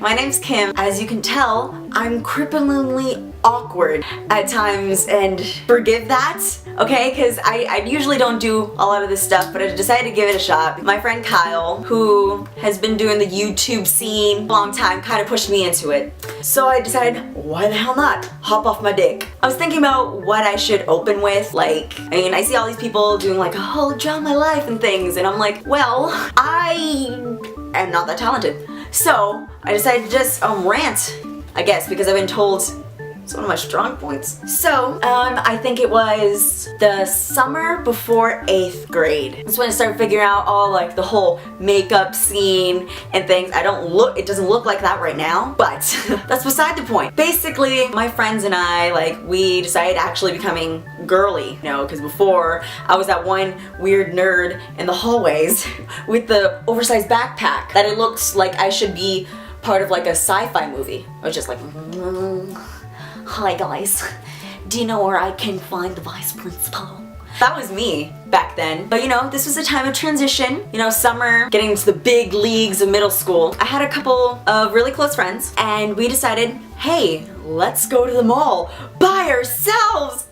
my name's Kim. As you can tell, I'm cripplingly awkward at times, and forgive that, okay? Because I usually don't do a lot of this stuff, but I decided to give it a shot. My friend Kyle, who has been doing the YouTube scene a long time, kind of pushed me into it. So I decided, why the hell not? Hop off my dick. I was thinking about what I should open with, like, I mean, I see all these people doing like a whole draw my life and things, and I'm like, well, I am not that talented. So I decided to just rant, I guess, because I've been told it's one of my strong points. So, I think it was the summer before 8th grade. That's when I started figuring out all like the whole makeup scene and things. It doesn't look like that right now, but that's beside the point. Basically, my friends and I, like, we decided actually becoming girly, you know, because before I was that one weird nerd in the hallways with the oversized backpack that it looks like I should be part of like a sci-fi movie. I was just like, hi guys, do you know where I can find the vice principal? That was me back then. But you know, this was a time of transition, you know, summer, getting into the big leagues of middle school. I had a couple of really close friends and we decided, hey, let's go to the mall by ourselves.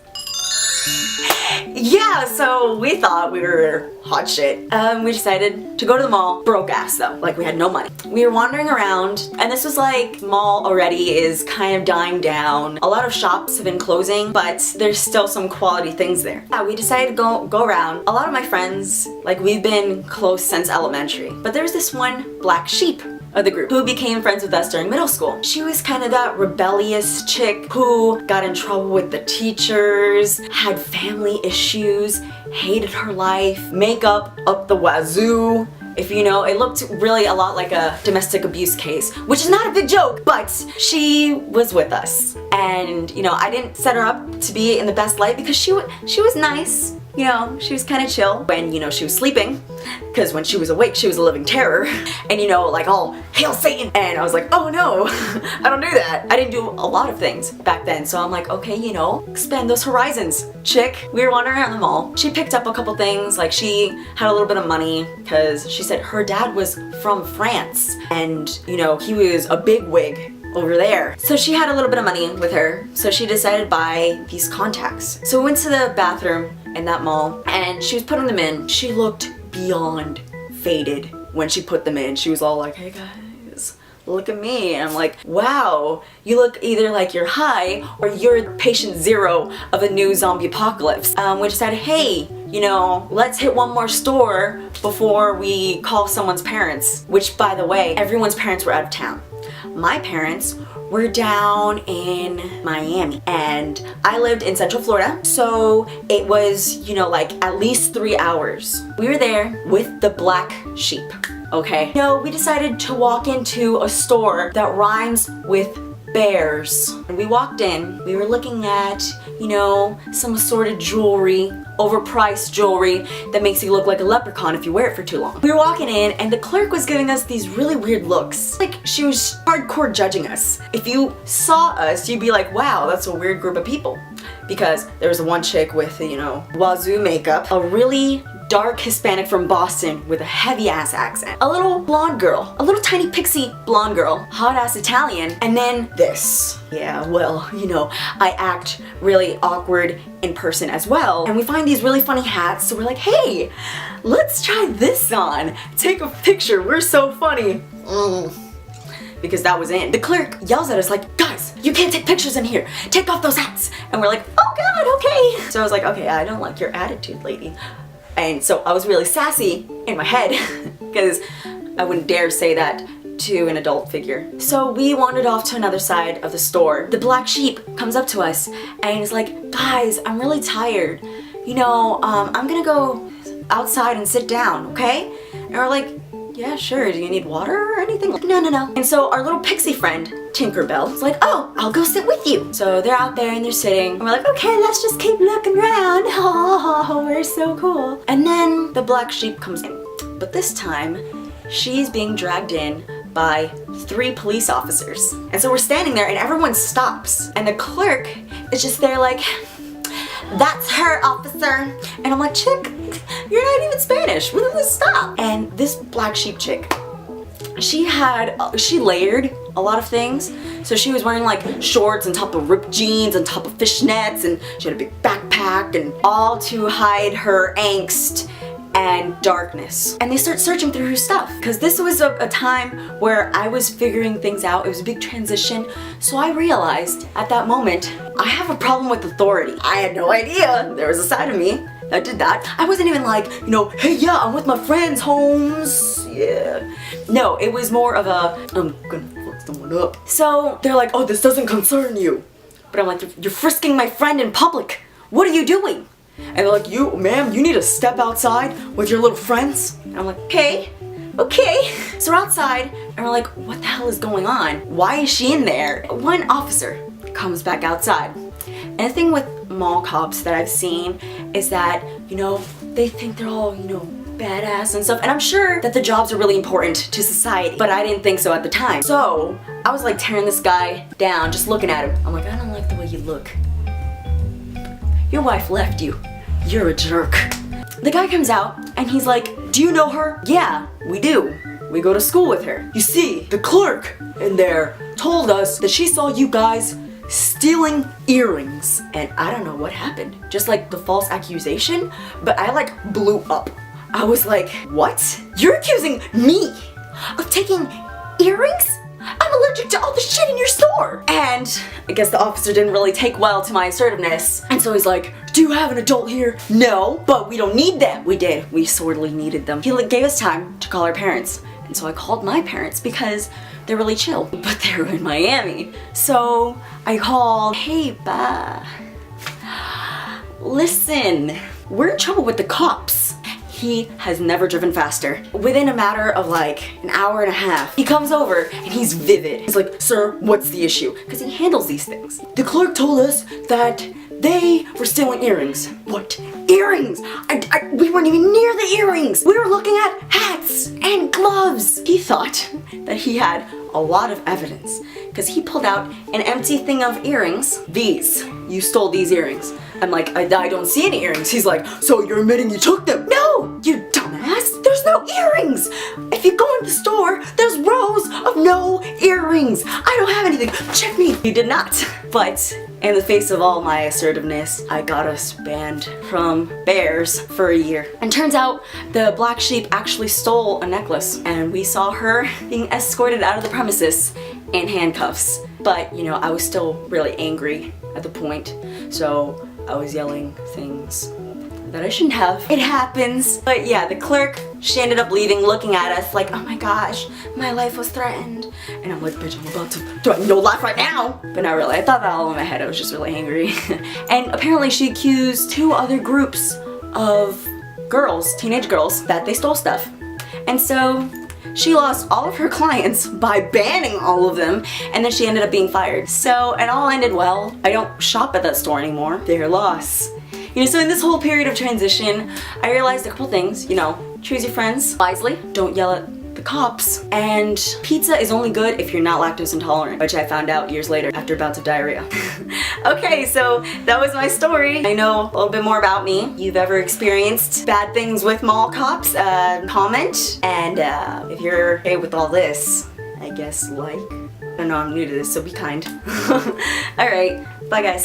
Yeah, so we thought we were hot shit. We decided to go to the mall, broke ass though, like we had no money. We were wandering around, and this was like, mall already is kind of dying down. A lot of shops have been closing, but there's still some quality things there. Yeah, we decided to go around. A lot of my friends, like, we've been close since elementary, but there's this one black sheep of the group who became friends with us during middle school. She was kind of that rebellious chick who got in trouble with the teachers, had family issues, hated her life, makeup up the wazoo. If you know, it looked really a lot like a domestic abuse case, which is not a big joke, but she was with us. And, you know, I didn't set her up to be in the best light because she was nice. You know, she was kind of chill when, you know, she was sleeping, because when she was awake, she was a living terror. And, you know, like, all, hail Satan! And I was like, oh no, I don't do that. I didn't do a lot of things back then, so I'm like, okay, you know, expand those horizons, chick. We were wandering around the mall. She picked up a couple things, like she had a little bit of money, because she said her dad was from France, and, you know, he was a bigwig over there. So she had a little bit of money with her, so she decided to buy these contacts. So we went to the bathroom in that mall, and she was putting them in. She looked beyond faded when she put them in. She was all like, hey guys, look at me. And I'm like, wow, you look either like you're high or you're patient zero of a new zombie apocalypse. We decided, hey, you know, let's hit one more store before we call someone's parents, which, by the way, everyone's parents were out of town. My parents were down in Miami, and I lived in Central Florida, so it was, you know, like at least 3 hours. We were there with the black sheep, okay? No, we decided to walk into a store that rhymes with bears. When we walked in, we were looking at, you know, some assorted jewelry, overpriced jewelry that makes you look like a leprechaun if you wear it for too long. We were walking in, and the clerk was giving us these really weird looks. Like, she was hardcore judging us. If you saw us, you'd be like, wow, that's a weird group of people. Because there was one chick with, you know, wazoo makeup, a really dark Hispanic from Boston with a heavy ass accent, a little blonde girl, a little tiny pixie blonde girl, hot ass Italian, and then this. Yeah, well, you know, I act really awkward in person as well, and we find these really funny hats, so we're like, hey, let's try this on. Take a picture, we're so funny. Because that was in. The clerk yells at us like, guys, you can't take pictures in here. Take off those hats. And we're like, oh God, okay. So I was like, okay, I don't like your attitude, lady. And so I was really sassy in my head because I wouldn't dare say that to an adult figure. So we wandered off to another side of the store. The black sheep comes up to us and is like, guys, I'm really tired. You know, I'm gonna go outside and sit down, okay? And we're like, yeah, sure, do you need water or anything? Like, no. And so our little pixie friend, Tinkerbell, is like, oh, I'll go sit with you. So they're out there and they're sitting, and we're like, okay, let's just keep looking around. Oh, we're so cool. And then the black sheep comes in. But this time, she's being dragged in by 3 police officers. And so we're standing there and everyone stops. And the clerk is just there like, that's her, officer. And I'm like, chick, you're not even Spanish. Stop. And this black sheep chick she layered a lot of things. So she was wearing like shorts on top of ripped jeans, on top of fishnets, and she had a big backpack, and all to hide her angst and darkness. And they start searching through her stuff because this was a time where I was figuring things out. It was a big transition. So I realized at that moment, I have a problem with authority. I had no idea there was a side of me that did that. I wasn't even like, you know, hey, yeah, I'm with my friends, Holmes. Yeah. No, it was more of a, I'm gonna fuck someone up. So they're like, oh, this doesn't concern you. But I'm like, you're frisking my friend in public. What are you doing? And they're like, you, ma'am, you need to step outside with your little friends. And I'm like, okay. So we're outside and we're like, what the hell is going on? Why is she in there? One officer comes back outside. And the thing with mall cops that I've seen is that, you know, they think they're all, you know, badass and stuff. And I'm sure that the jobs are really important to society, but I didn't think so at the time. So I was like tearing this guy down, just looking at him. I'm like, I don't like the way you look. Your wife left you. You're a jerk. The guy comes out and he's like, do you know her? Yeah, we do. We go to school with her. You see, the clerk in there told us that she saw you guys stealing earrings. And I don't know what happened. Just like the false accusation, but I like blew up. I was like, what? You're accusing me of taking earrings? I'm allergic to all the shit in your store. And I guess the officer didn't really take well to my assertiveness. And so he's like, do you have an adult here? No, but we don't need them. We did. We sorely needed them. He gave us time to call our parents. And so I called my parents because they're really chill, but they were in Miami. So I called, hey, ba, listen, we're in trouble with the cops. He has never driven faster. Within a matter of like an hour and a half, he comes over and he's vivid. He's like, sir, what's the issue? Because he handles these things. The clerk told us that they were stealing earrings. What? Earrings? We weren't even near the earrings. We were looking at hats and gloves. He thought that he had a lot of evidence because he pulled out an empty thing of earrings. These, you stole these earrings. I'm like, I don't see any earrings. He's like, so you're admitting you took them? No, you dumbass. There's no earrings. If you go in the store, there's rows of no earrings. I don't have anything. Check me. He did not. But in the face of all my assertiveness, I got us banned from Bears for a year. And turns out the black sheep actually stole a necklace, and we saw her being escorted out of the premises in handcuffs. But, you know, I was still really angry at the point, so I was yelling things that I shouldn't have. It happens. But yeah, the clerk, she ended up leaving, looking at us like, oh my gosh, my life was threatened. And I'm like, bitch, I'm about to threaten your life right now. But not really. I thought that all in my head. I was just really angry. And apparently she accused 2 other groups of girls, teenage girls, that they stole stuff. And so she lost all of her clients by banning all of them, and then she ended up being fired. So it all ended well. I don't shop at that store anymore. Their loss. You know, so in this whole period of transition, I realized a couple things. You know, choose your friends wisely. Don't yell at the cops. And pizza is only good if you're not lactose intolerant, which I found out years later after bouts of diarrhea. Okay, so that was my story. I know a little bit more about me. You've ever experienced bad things with mall cops, comment. And if you're okay with all this, I guess like. I know I'm new to this, so be kind. Alright, bye guys.